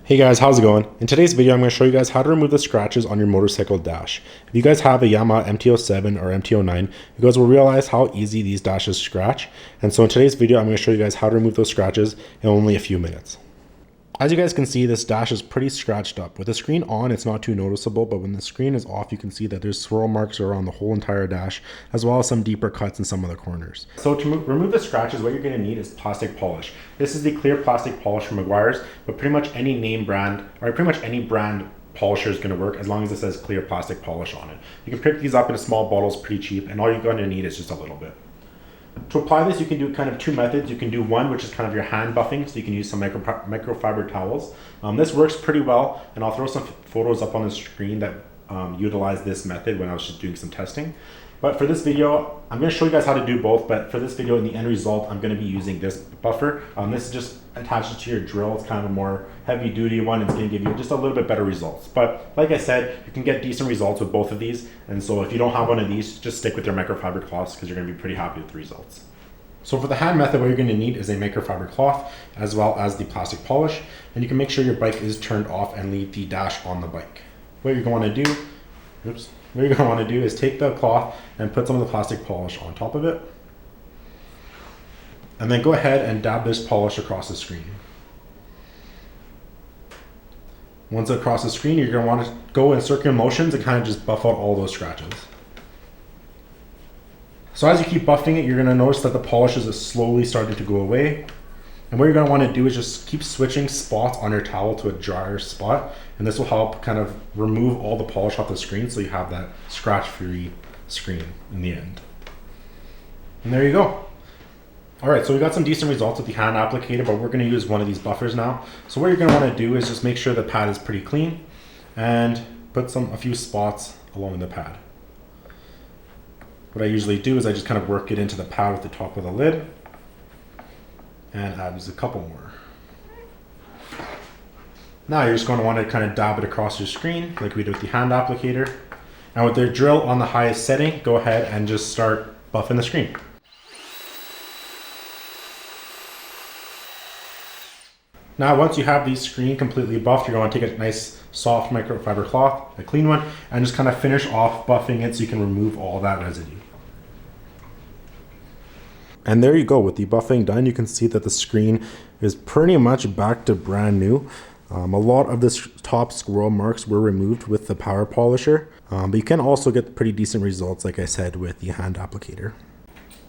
Hey guys, how's it going? In today's video, I'm going to show you guys how to remove the scratches on your motorcycle dash. If you guys have a Yamaha MT-07 or MT-09, you guys will realize how easy these dashes scratch. And so in today's video, I'm going to show you guys how to remove those scratches in only a few minutes. As you guys can see, this dash is pretty scratched up. With the screen on, it's not too noticeable, but when the screen is off, you can see that there's swirl marks around the whole entire dash, as well as some deeper cuts in some of the corners. So to remove the scratches, what you're going to need is plastic polish. This is the clear plastic polish from Meguiar's, but pretty much any name brand, or pretty much any brand polisher is going to work as long as it says clear plastic polish on it. You can pick these up in small bottles pretty cheap, and all you're going to need is just a little bit. To apply this, you can do kind of two methods. You can do one, which is kind of your hand buffing, so you can use some microfiber towels. This works pretty well, and I'll throw some photos up on the screen that utilize this method when I was just doing some testing. But for this video, I'm going to show you guys how to do both, but for this video, in the end result, I'm going to be using this buffer. This is just attached to your drill. It's kind of a more heavy duty one. It's going to give you just a little bit better results. But like I said, you can get decent results with both of these. And so if you don't have one of these, just stick with your microfiber cloths because you're going to be pretty happy with the results. So for the hand method, what you're going to need is a microfiber cloth as well as the plastic polish. And you can make sure your bike is turned off and leave the dash on the bike. What you're going to do, what you're going to want to do is take the cloth and put some of the plastic polish on top of it. And then go ahead and dab this polish across the screen. Once across the screen, you're going to want to go in circular motions and kind of just buff out all those scratches. So as you keep buffing it, you're going to notice that the polish is slowly starting to go away. And what you're going to want to do is just keep switching spots on your towel to a drier spot. And this will help kind of remove all the polish off the screen so you have that scratch-free screen in the end. And there you go. All right, so we got some decent results with the hand applicator, but we're going to use one of these buffers now. So what you're going to want to do is just make sure the pad is pretty clean and put a few spots along the pad. What I usually do is I just kind of work it into the pad with the top of the lid and add just a couple more. Now you're just going to want to kind of dab it across your screen like we did with the hand applicator. And with the drill on the highest setting, go ahead and just start buffing the screen. Now once you have the screen completely buffed, you're going to take a nice soft microfiber cloth, a clean one, and just kind of finish off buffing it so you can remove all that residue. And there you go, with the buffing done, you can see that the screen is pretty much back to brand new. A lot of the top swirl marks were removed with the power polisher, but you can also get pretty decent results, like I said, with the hand applicator.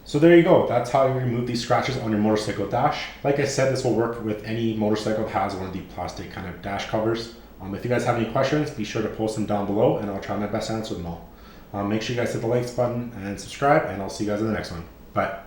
So there you go, that's how you remove these scratches on your motorcycle dash. Like I said, this will work with any motorcycle that has one of the plastic kind of dash covers. If you guys have any questions, be sure to post them down below and I'll try my best to answer them all. Make sure you guys hit the likes button and subscribe, and I'll see you guys in the next one. Bye.